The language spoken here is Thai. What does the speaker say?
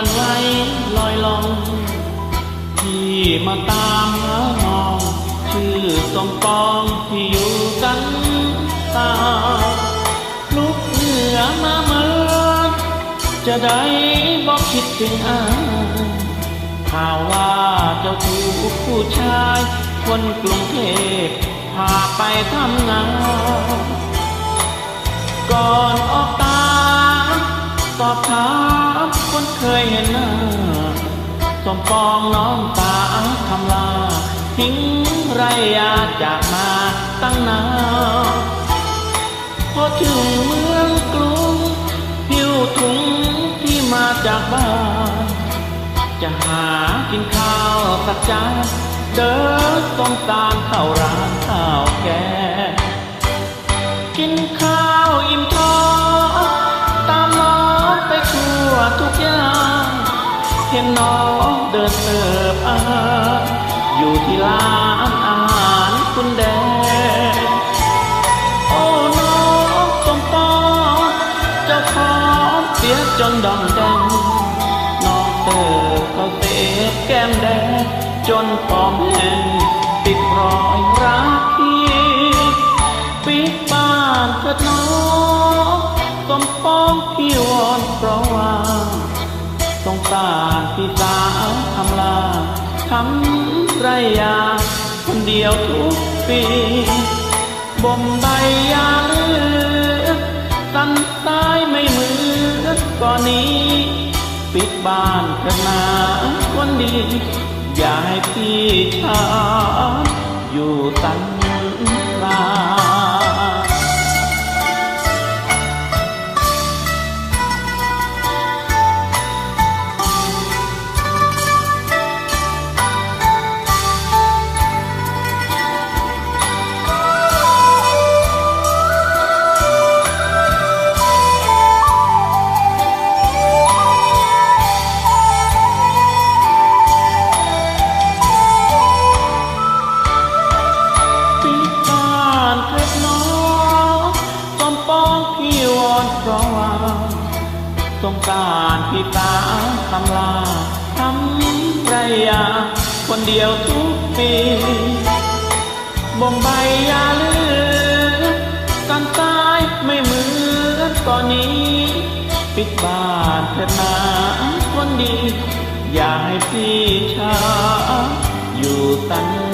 วันไหวลอยลงที่มาตามหาน้องชื่อสมปองที่อยู่กันตาลุกเหนือมาเมินจะได้บอกคิดถึงอายข่าวว่าเจ้าถูกผู้ชายคนกรุงเทพพาไปทำงานก่อนออกตาสอบถามคนเคยเห็นหน้าสมปองน้องตาคำลาทิ้งไรยาจากมาตั้งนานพอถึงเมืองกรุงหิ้วถุงที่มาจากบ้านจะหากินข้าวสักจานเดินต้มตาลเข้าร้านข้าวแกงกินข้าวอิ่มท้องตามน้องไปทั่วทุกอย่างเห็นน้องเดินเสิร์ฟอาหารอยู่ที่ร้านอาหารคุณแดงโอ้น้องสมปองเจ้าของเสียจนดองแดงน้องเสิร์ฟเขาเสพแก้มแดงจนปอมแห้งติดรอยรักที่ปิดบ้านเถิดน้องสมปองพี่วอนเพราะว่าสงสารพี่สาวทำลาทำไรยาคนเดียวทุกปีบ่มใบยาเลือดสันตายไม่เหมือนก่อนนี้ปิดบ้านเถิดนาคนดีอย่าให้พี่ชายอยู่ตันลาเพราะว่าสงสารพี่ตาคำลาทำไรยาคนเดียวทุกปีบ่มใบยาเลือดกันตายไม่เหมือนก่อนนี้ปิดบ้านเถิดนาคนดีอย่าให้พี่ชายอยู่ตัน